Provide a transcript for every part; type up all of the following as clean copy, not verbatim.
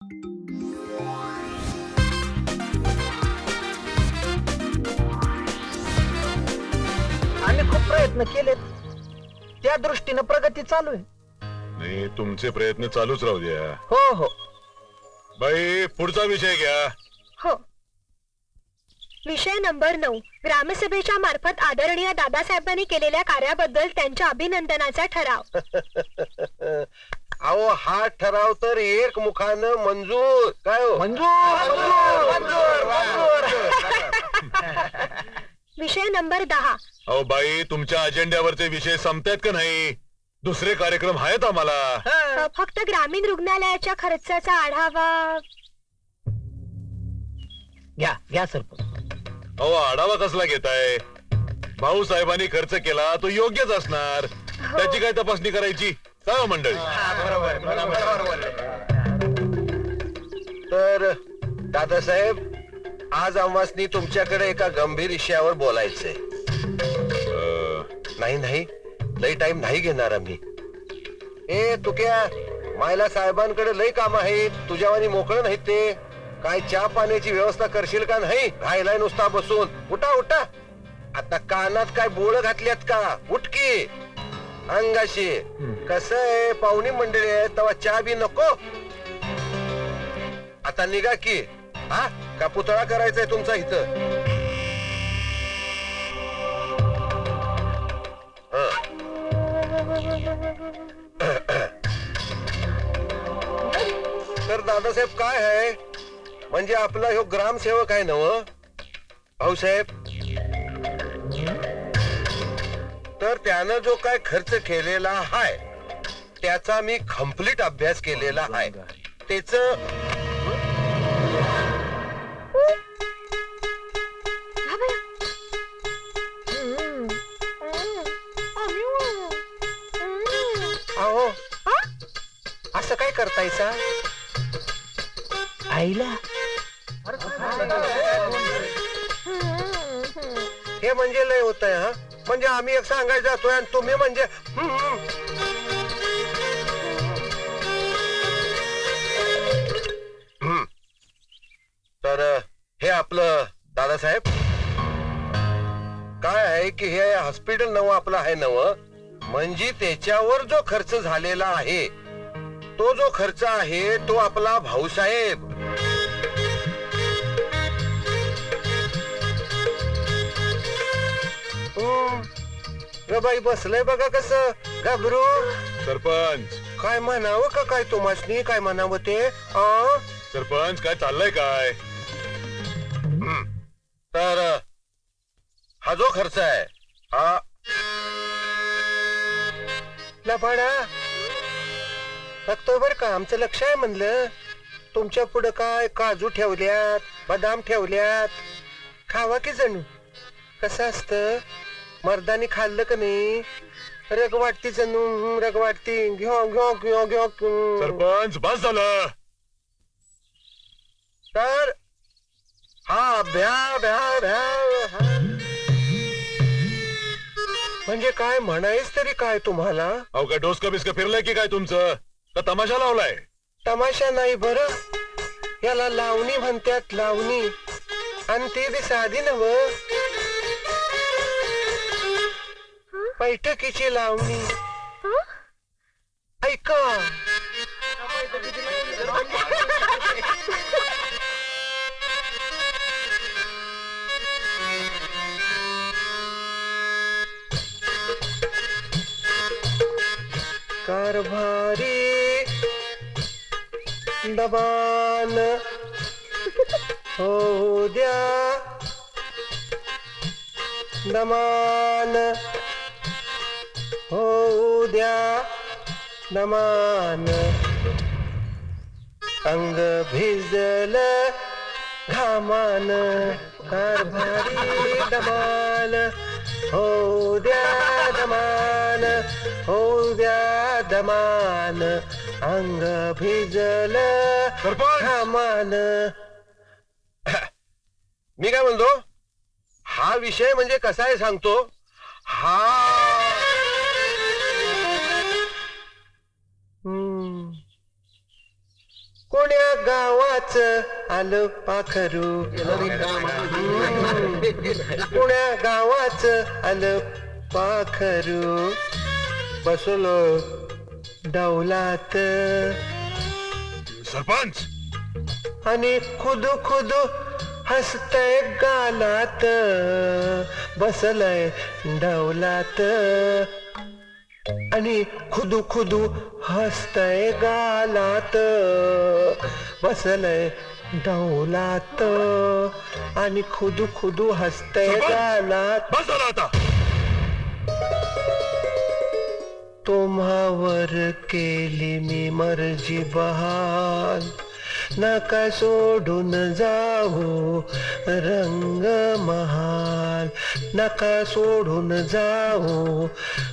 आम्ही खूप प्रयत्न केलेत, त्या दृष्टीने प्रगती चालू आहे. नाही, तुमचे प्रयत्न चालूच राहू द्या. हो हो बाई, पुढचा विषय घ्या. हो. विषय नंबर 9, ग्रामसभेच्या मार्फत आदरणीय दादासाहेबांनी केलेल्या कार्याबद्दल त्यांच्या अभिनंदनाचा ठराव. अहो, हा ठराव तर एक मुखानं मंजूर. काय हो? मंजूर मंजूर मंजूर. विषय नंबर 10, अहो बाई, तुमच्या अजेंड्यावरचे विषय संपतायत का नाही? दुसरे कार्यक्रम आहेत आम्हाला. फक्त ग्रामीण रुग्णालयाच्या खर्चाचा आढावा. घ्या घ्या सरपंच. अहो, आढावा कसला घेताय? भाऊसाहेबांनी खर्च केला तो योग्यच असणार. त्याची काय तपासणी करायची? काय मंडळी? तर दादासाहेब, आज आम्हासनी तुमच्याकडे एका गंभीर विषयावर बोलायचंय. नाही नाही, लई टाइम नाही घेणार आम्ही. ए तुक्या, मायला साहेबांकडे लई काम आहेत. तुझ्यावानी मोकळं नाहीत ते. काय चहा पाण्याची व्यवस्था करशील का नाही? राहिलाय नुसता बसून. उठा उठा. आता कानात काय बोळ घातल्यात का? उठकी अंगाशी. कसं आहे, पाहुणी मंडळी आहे, तेव्हा चहा बी नको. आता निघा की. हा, का पुतळा करायचाय तुमचा इथं? तर दादासाहेब, काय आहे म्हणजे आपला ह्यो ग्रामसेवक आहे नव भाऊसाहेब. तर त्यानं जो काय खर्च केलेला आहे त्याचा मी कम्प्लीट अभ्यास केलेला आहे. त्याच अहो, असं काय करतायचा आईला हे म्हणजे लय होत आहे. हा, म्हणजे आम्ही एक सांगायला जातोय आणि तुम्ही म्हणजे तर हे आपलं दादासाहेब काय आहे की हे हॉस्पिटल नवं आपलं आहे नवं, म्हणजे त्याच्यावर जो खर्च झालेला आहे तो जो खर्च आहे तो आपला भाऊसाहेब. बाई बसलंय बघा कसं घाबरू. सरपंच, काय म्हणावं का काय तुम्हासनी? काय म्हणावं ते? सरपंच, काय चाललंय काय? तर हा जो खर्च आहे हा लबाडा बघतोय बर का. आमचं लक्ष आहे म्हणलं. तुमच्या पुढं काय काजू ठेवल्यात, बदाम ठेवल्यात, खावा की जणू. कसं असतं, मर्दानी खाल्लं का नाही रग वाटती जणू, रग वाटती. घ्यो घ्यो घ्यो घ्यो. सरपंच, बस झालं. तर हा भ्या भ्या भ्या म्हणजे काय म्हणायच तरी काय तुम्हाला? अहो, काय डोसका बिस्का फिरलंय की काय तुमचं? का तमाशा लावलाय? तमाशा नाही बरं, याला लावणी म्हणतात, लावणी. आणि ती बी साधी नव, बैठकीची लावणी. ऐका, कारभारी दबान हो द्या, दमान हो द्या, दमान. अंग भिजल घामान, कारभारी दमान हो द्या, दमान हो द्या, दमान. अंग भिजल घामान. मी काय म्हणतो, हा विषय म्हणजे कसा आहे सांगतो. कोण्या गावाच आलं पाखरू कोण्या गावाच आलं पाखरू बसलो डौलात सरपंच आणि खुदू खुदू हसतय गालात बसलय डौलात आणि खुदू खुदू हसतय गालात बसलय डौलात आणि खुदू खुदू हसतय सरपंच! गालात बस झालं आता. तुम्हावर केली मी मर्जी बहाल नका सोडून जाऊ रंग महाल नका सोडून जाऊ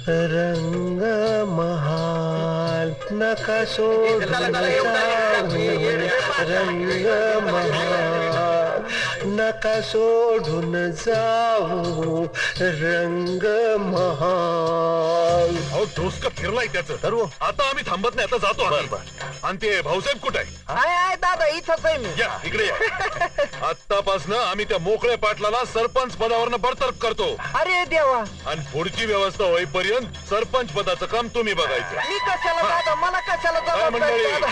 रंग महाल नका सोडून जाऊ रंग महाल नका सोडून जाऊ रंग महाल. अहो डोसका फिरलाय त्याचं सर्व आता आम्ही थांबत नाही आता जातो आम्ही. आणि ते भाऊसाहेब कुठे आहे आहे दादा इथंच आहे मी. या इकडे या आतापासनं आम्ही त्या मोकळ्या पाटलाला सरपंच पदावरनं बडतर्फ करतो अरे देवा आणि पुढची व्यवस्था होईपर्यंत सरपंच पदाचं काम तुम्ही बघायचं. मी कशाला दादा मला कशाला काय जबाबदारी मंडळी? दादा?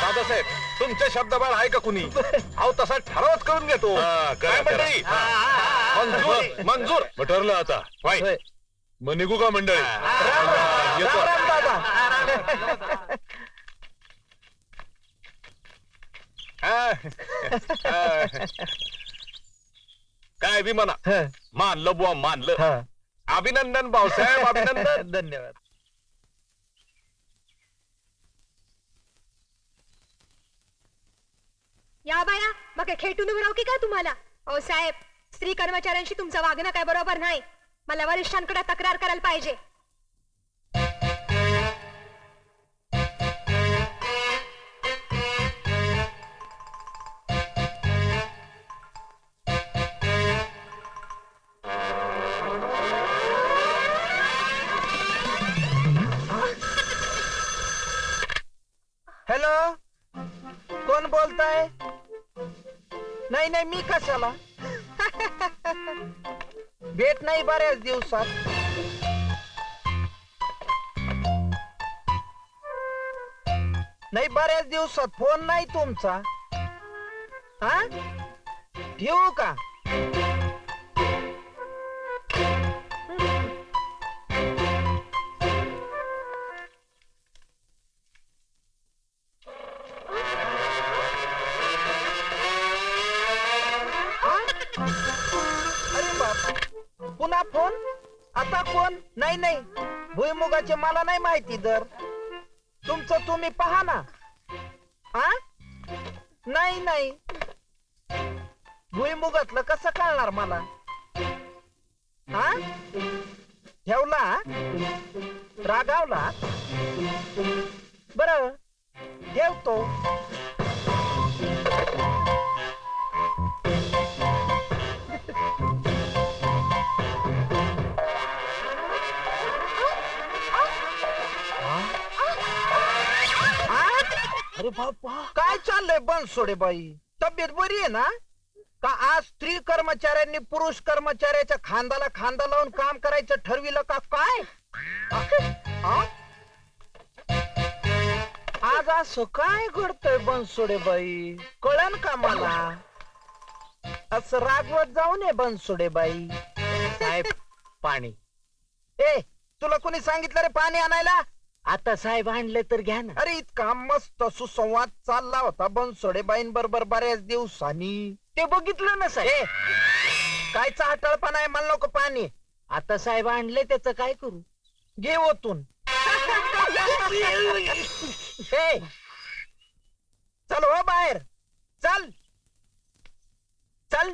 दादासाहेब तुमच्या शब्दाबाळ आहे का कुणी अहो तसा ठरावच करून घेतो हा, करा, काय मंडळी? करा. मंजूर मंजूर मग ठरलं आता वाई. होय. मग निघू का मंडळी राम राम येतो. राम राम दादा. काय विमाना हं, मानलं बुवा मानलं हं. अभिनंदन भाऊसाहेब अभिनंदन. धन्यवाद. या बाया मग काय खेटून उभं राहू की काय तुम्हाला? ओ साहेब, स्त्री कर्मचाऱ्यांशी तुमचं वागणं काय बरोबर नाही. मला वरिष्ठांकडे तक्रार करायला पाहिजे. हॅलो कोण बोलताय? नाही नाही मी कशाला भेट नाही बऱ्याच दिवसात. नाही बऱ्याच दिवसात फोन नाही तुमचा. हा ठेवू का? अरे बाप पुन्हा फोन आता कोण? नाही नाही भुईमुगाचे मला नाही माहिती. जर तुमचं तुम्ही पहा ना. हा नाही नाही भुईमुगातलं कसं कळणार मला? हा ठेवला रागावला बर ठेवतो. अरे बापा काय चाललंय बनसोडे बाई? तब्येत बरी आहे ना? का आज स्त्री कर्मचाऱ्यांनी पुरुष कर्मचाऱ्याच्या खांद्याला खांदा लावून काम करायचं ठरविलं का काय? आ? आज असं काय घडतंय बनसोडे बाई? कळन का मला? असं रागवत जाऊ नये बनसोडे बाई. साहेब पाणी. ए तुला कोणी सांगितलं रे पाणी आणायला? आता साहेब आणले तर घ्या ना. अरे इतका मस्त सुसंवाद चालला होता बनसोडे बाईन बरोबर बऱ्याच दिवसांनी. ते बघितलं ना साहेब. ए, काय चाटळपणा आहे? मला नको पाणी. आता साहेब आणले त्याचं काय करू? घे ओतून. ए, चल हो बाहेर चल चल.